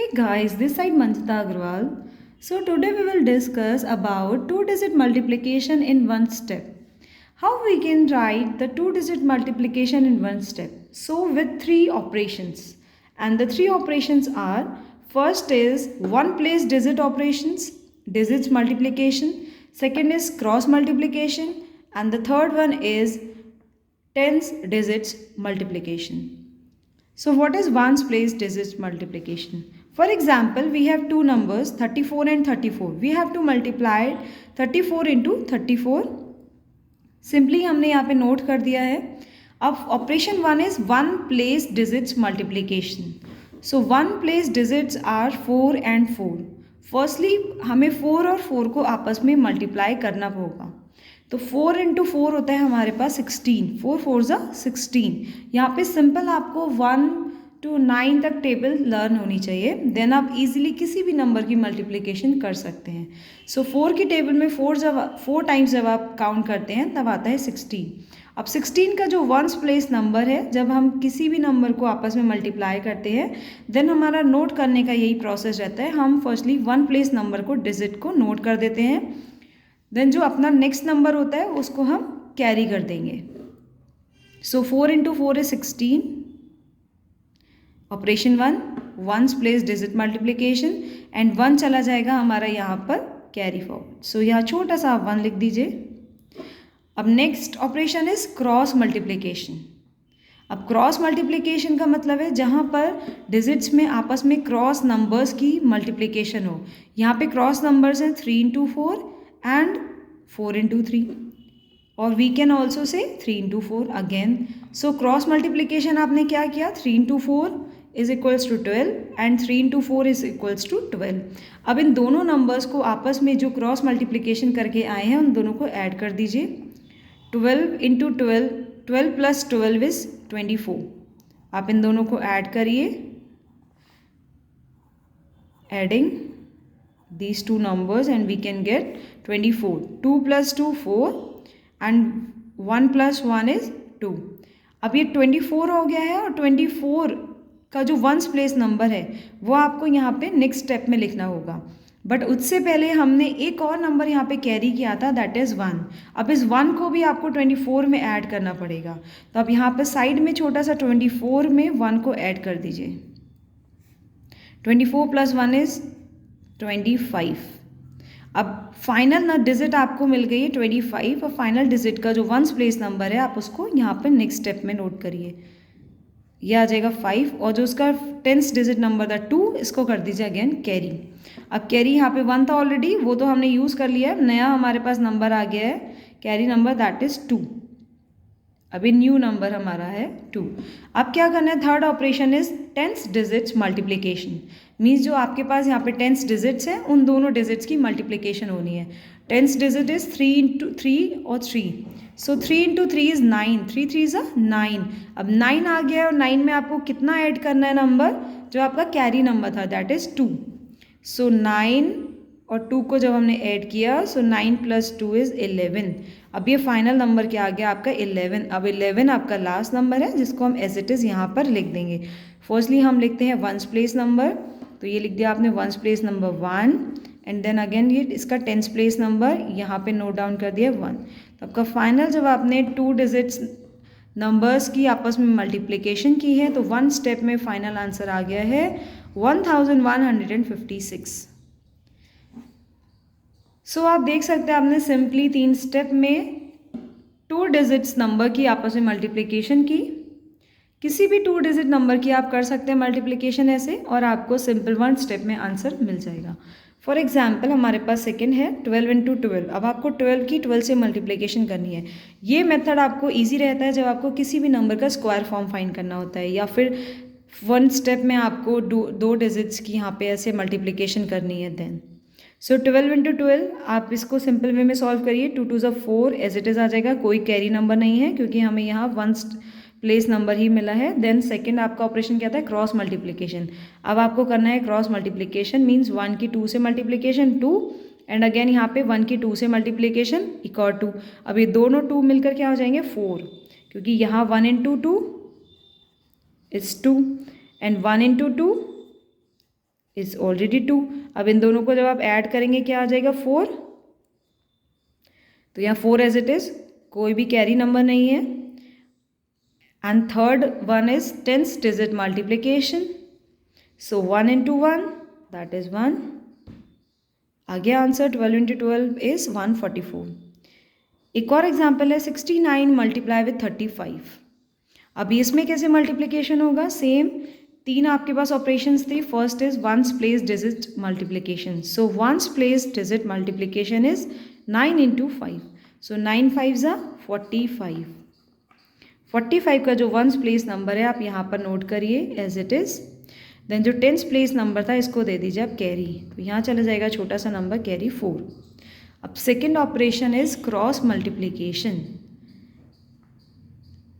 Hey guys, this side Manjita Agrawal. So today we will discuss about two-digit multiplication in one step. How we can write the two-digit multiplication in one step. So with three operations. And the three operations are, first is one place digit operations, digits multiplication. Second is cross multiplication. And the third one is tens digits multiplication. So what is ones place digit multiplication? For example, we have two numbers 34 and 34. We have to multiply 34 into 34. Simply हमने यहाँ पे note कर दिया है. अब operation one is one place digits multiplication. So one place digits are 4 and 4. Firstly हमें 4 और 4 को आपस में मल्टीप्लाई करना होगा. तो 4 इंटू 4 होता है हमारे पास 16. 4 4 ज़ा 16. यहाँ पे सिंपल आपको 1 to 9 तक टेबल लर्न होनी चाहिए. देन आप इजीली किसी भी नंबर की मल्टीप्लिकेशन कर सकते हैं. सो 4 की टेबल में 4 टाइम्स जब आप काउंट करते हैं तब आता है 16. अब 16 का जो वंस प्लेस नंबर है, जब हम किसी भी नंबर को आपस में मल्टीप्लाई करते हैं देन हमारा नोट करने का यही प्रोसेस रहता है. हम फर्स्टली वन प्लेस नंबर को डिजिट को नोट कर देते हैं. देन जो अपना नेक्स्ट नंबर होता है उसको हम कैरी कर देंगे. सो 4 into 4 is 16. Operation one ones place digit multiplication and 1 चला जाएगा हमारा यहाँ पर कैरी फॉरवर्ड. सो यहाँ छोटा सा आप 1 लिख दीजिए. अब next operation is cross multiplication. अब क्रॉस मल्टीप्लिकेशन का मतलब है जहाँ पर डिजिट्स में आपस में क्रॉस नंबर्स की मल्टीप्लिकेशन हो. यहाँ पे क्रॉस नंबर्स हैं 3 इंटू 4 and 4 into 3, और we can also say 3 into 4 again. So cross multiplication आपने क्या किया, 3 into 4 is equals to 12 and 3 into 4 is equals to 12. अब इन दोनों नंबर्स को आपस में जो क्रॉस मल्टीप्लिकेशन करके आए हैं उन दोनों को ऐड कर दीजिए. 12 into 12, 12 plus 12 is 24. आप इन दोनों को ऐड करिए. Adding these two numbers and we can get 24. 2 plus 2 4 and 1 plus 1 is 2. अब ये 24 हो गया है और 24 का जो वंस प्लेस नंबर है वो आपको यहाँ पे नेक्स्ट स्टेप में लिखना होगा. बट उससे पहले हमने एक और नंबर यहाँ पे कैरी किया था, दैट इज़ 1. अब इस 1 को भी आपको 24 में ऐड करना पड़ेगा. तो अब यहाँ पे साइड में छोटा सा 24 में 1 को ऐड कर दीजिए. 24 प्लस 1 इज़ 25. अब फाइनल ना डिजिट आपको मिल गई है 25 और फाइनल डिजिट का जो वंस प्लेस नंबर है आप उसको यहाँ पर नेक्स्ट स्टेप में नोट करिए. ये आ जाएगा 5 और जो उसका टेंस डिजिट नंबर था 2, इसको कर दीजिए अगेन कैरी. अब कैरी यहाँ पे 1 था ऑलरेडी, वो तो हमने यूज़ कर लिया है. नया हमारे पास नंबर आ गया है कैरी नंबर, दैट इज़ 2. अभी न्यू नंबर हमारा है 2. अब क्या करना है, third operation is tens digits multiplication. Means जो आपके पास यहाँ पे टेंस डिजिट्स हैं उन दोनों डिजिट्स की मल्टीप्लिकेशन होनी है. टेंस डिजिट इज 3 इंटू 3 और 3. सो 3 इंटू 3 इज 9. 3 3 इज़ 9. अब 9 आ गया है और 9 में आपको कितना ऐड करना है नंबर, जो आपका कैरी नंबर था दैट इज़ 2. सो 9 और 2 को जब हमने ऐड किया सो 9 प्लस 2 इज़ 11. अब ये फाइनल नंबर क्या आ गया आपका 11. अब 11 आपका लास्ट नंबर है जिसको हम एज इट इज़ यहाँ पर लिख देंगे. फर्स्टली हम लिखते हैं वंस प्लेस नंबर. तो ये लिख दिया आपने ones place number 1 and then again ये इसका टेंस प्लेस नंबर यहाँ पे नोट डाउन कर दिया 1. तो आपका फाइनल जब आपने 2 डिजिट्स नंबर्स की आपस में मल्टीप्लिकेशन की है तो 1 स्टेप में फाइनल आंसर आ गया है 1156. सो आप देख सकते हैं आपने सिंपली 3 स्टेप में 2 डिजिट्स नंबर की आपस में मल्टीप्लिकेशन की. किसी भी 2 डिजिट नंबर की आप कर सकते हैं मल्टीप्लिकेशन ऐसे और आपको सिंपल 1 स्टेप में आंसर मिल जाएगा. फॉर एग्जाम्पल हमारे पास सेकंड है 12 इंटू 12. अब आपको 12 की 12 से मल्टीप्लिकेशन करनी है. ये मेथड आपको ईजी रहता है जब आपको किसी भी नंबर का स्क्वायर फॉर्म फाइंड करना होता है या फिर 1 स्टेप में आपको 2 डिजिट्स की यहाँ पे ऐसे मल्टीप्लिकेशन करनी है. देन सो 12 इंटू 12 आप इसको सिंपल वे में सॉल्व करिए. 2 2 4 एज इट इज़ आ जाएगा. कोई कैरी नंबर नहीं है क्योंकि हमें यहाँ 1 प्लेस नंबर ही मिला है. देन सेकंड आपका ऑपरेशन क्या था, क्रॉस मल्टीप्लिकेशन. अब आपको करना है क्रॉस मल्टीप्लिकेशन मीन्स 1 की 2 से मल्टीप्लिकेशन 2 एंड अगेन यहाँ पे 1 की 2 से मल्टीप्लिकेशन एक और 2. अब ये दोनों 2 मिलकर क्या हो जाएंगे 4, क्योंकि यहाँ 1 into 2 is 2 and 1 into 2 is already 2। अब इन दोनों को जब आप ऐड करेंगे क्या आ जाएगा 4। तो यहाँ 4 एज इट इज़, कोई भी कैरी नंबर नहीं है। And third one is 10th digit multiplication, so 1 into 1 that is 1। आगे आंसर 12 into 12 इज 144। एक और एग्जाम्पल है 69 मल्टीप्लाई विथ 35। अभी इसमें कैसे मल्टीप्लिकेशन होगा, सेम 3 आपके पास ऑपरेशंस थे। First is ones place digit multiplication, so ones place digit multiplication is 9 into 5, सो 9 5 ज़ा 45। 45 का जो वंस प्लेस नंबर है आप यहाँ पर नोट करिए एज इट इज़। देन जो 10th प्लेस नंबर था इसको दे दीजिए आप कैरी, तो यहाँ चला जाएगा छोटा सा नंबर कैरी 4। अब second operation is cross multiplication.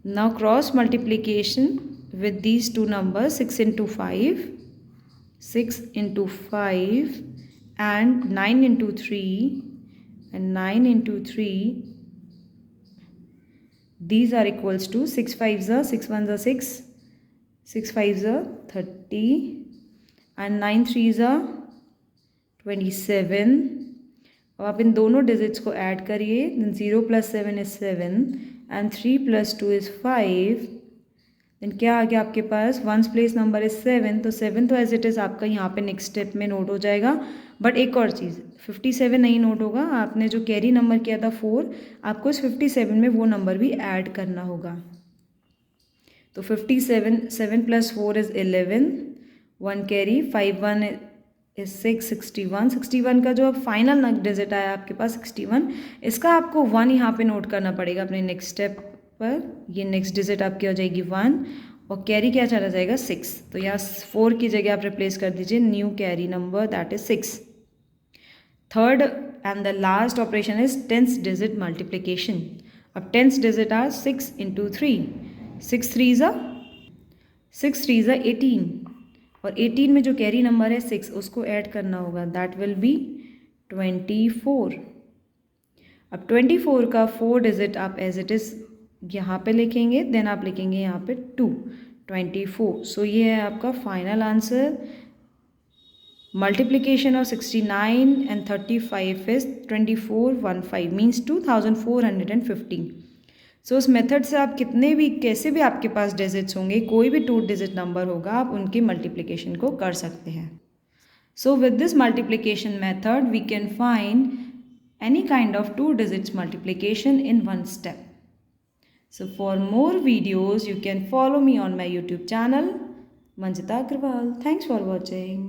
Now cross multiplication with these two numbers, 6 into 5, 6 into 5 and 9 into 3 and 9 into 3, these are equals to 6 5s are 6 1s are 6, 6 5s are 30 and 9 3s are 27। अब आप इन दोनों digits को add करिए, 0 + 7 is 7 and 3 + 2 is 5। Then क्या आ गया आपके पास, once place number is 7, तो 7 तो एज इट इज़ आपका यहाँ पे नेक्स्ट स्टेप में नोट हो जाएगा। बट एक और चीज़, 57 नहीं नोट होगा, आपने जो कैरी नंबर किया था 4, आपको इस 57 में वो नंबर भी ऐड करना होगा। तो 57, 7 + 4 is 11, 1 कैरी, 5 1 is 6, 61। 61 का जो अब फाइनल डिजिट आया आपके पास 61, इसका आपको 1 यहाँ पे नोट करना पड़ेगा अपने नेक्स्ट स्टेप पर। ये नेक्स्ट डिजिट आपकी हो जाएगी 1 और कैरी क्या चला जाएगा 6, तो यहाँ 4 की जगह आप रिप्लेस कर दीजिए new carry number that is 6। Third and the last operation is 10th digit multiplication. अब 10th digit are 6 into 3, 6 3s are 18 और 18 में जो कैरी नंबर है 6 उसको ऐड करना होगा, दैट विल बी 24। अब 24 का 4 डिजिट आप एज इट इज़ यहाँ पे लिखेंगे, देन आप लिखेंगे यहाँ पे 2, 24। सो ये है आपका final answer. Multiplication of 69 and 35 is 2415 means 2415। सो उस मेथड से आप कितने भी कैसे भी आपके पास डिजिट्स होंगे, कोई भी 2 डिजिट नंबर होगा, आप उनकी मल्टीप्लिकेशन को कर सकते हैं। So with this multiplication method we can find any kind of 2 digits multiplication in one step. So for more videos, you can follow me on my YouTube channel, Manjita Agrawal. Thanks for watching.